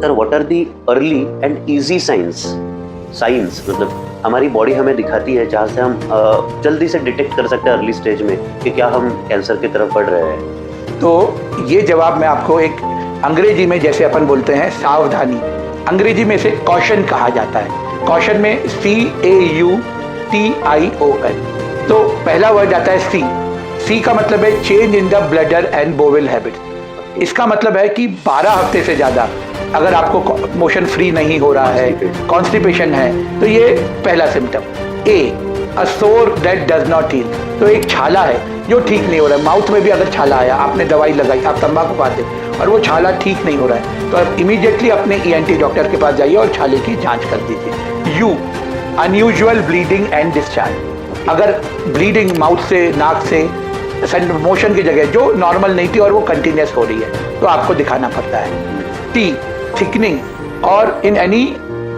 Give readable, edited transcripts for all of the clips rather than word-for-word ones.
Sir what are the early and easy science मतलब हमारी body हमें दिखाती है जहाँ से हम जल्दी से डिटेक्ट कर सकते हैं अर्ली स्टेज में कि क्या हम कैंसर की तरफ बढ़ रहे हैं? तो ये जवाब मैं आपको एक अंग्रेजी में जैसे अपन बोलते हैं सावधानी, अंग्रेजी में इसे कॉशन कहा जाता है। कॉशन में CAUTION। तो पहला वर्ड आता है सी का मतलब है change in the bladder and bowel habit. इसका मतलब है कि 12 हफ्ते से ज़्यादा अगर आपको मोशन फ्री नहीं हो रहा है, कॉन्स्टिपेशन है, तो ये पहला सिम्टम। अ सोर दैट डज नॉट हील, तो एक छाला है जो ठीक नहीं हो रहा है। माउथ में भी अगर छाला आया, आपने दवाई लगाई, आप तंबाकू खाते और वो छाला ठीक नहीं हो रहा है, तो आप इमीडिएटली अपने ENT डॉक्टर के पास जाइए और छाले की जांच कर दीजिए। अनयूजुअल ब्लीडिंग एंड डिस्चार्ज, अगर ब्लीडिंग माउथ से, नाक से, मोशन की जगह जो नॉर्मल नहीं थी और वो कंटिन्यूस हो रही है, तो आपको दिखाना पड़ता है। थिकनिंग और in any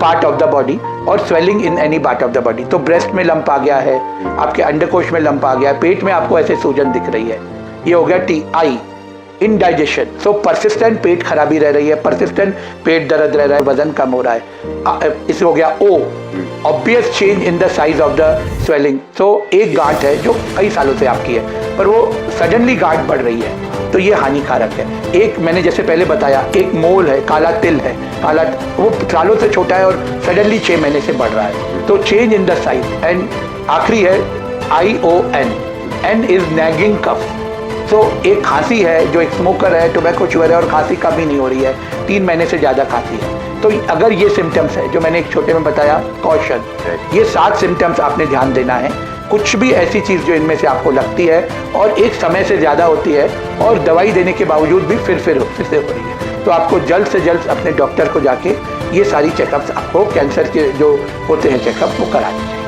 part of the body और swelling in any part of the body, तो ब्रेस्ट में लंप आ गया है, आपके अंडकोश में लंप आ गया है, पेट में आपको ऐसे सूजन दिख रही है, ये हो गया I। इनडाइजेशन, सो परसिस्टेंट पेट खराबी रह रही है, परसिस्टेंट पेट दर्द रह रहा है, वजन कम हो रहा है। इसे हो गया O, obvious change in the size of the swelling, so एक गांठ है जो कई सालों से आपकी है पर वो सडनली गांठ बढ़ रही है, तो ये हानिकारक है। एक मैंने जैसे पहले बताया, एक मोल है, काला तिल है, काला वो सालों से छोटा है और सडनली 6 महीने से बढ़ रहा है, तो change in the size. And आखिरी है ION, N इज नैगिंग कफ, तो एक खांसी है, जो एक स्मोकर है, टोबैको च्यूअर है और खांसी कभी नहीं हो रही है, 3 महीने से ज़्यादा खांसी है, तो अगर ये सिम्टम्स है जो मैंने एक छोटे में बताया कॉशन, ये 7 सिम्टम्स आपने ध्यान देना है। कुछ भी ऐसी चीज़ जो इनमें से आपको लगती है और एक समय से ज़्यादा होती है और दवाई देने के बावजूद भी फिर से हो रही है, तो आपको जल्द से जल्द अपने डॉक्टर को जाके ये सारी चेकअप्स, आपको कैंसर के जो होते हैं चेकअप, वो करा दीजिए।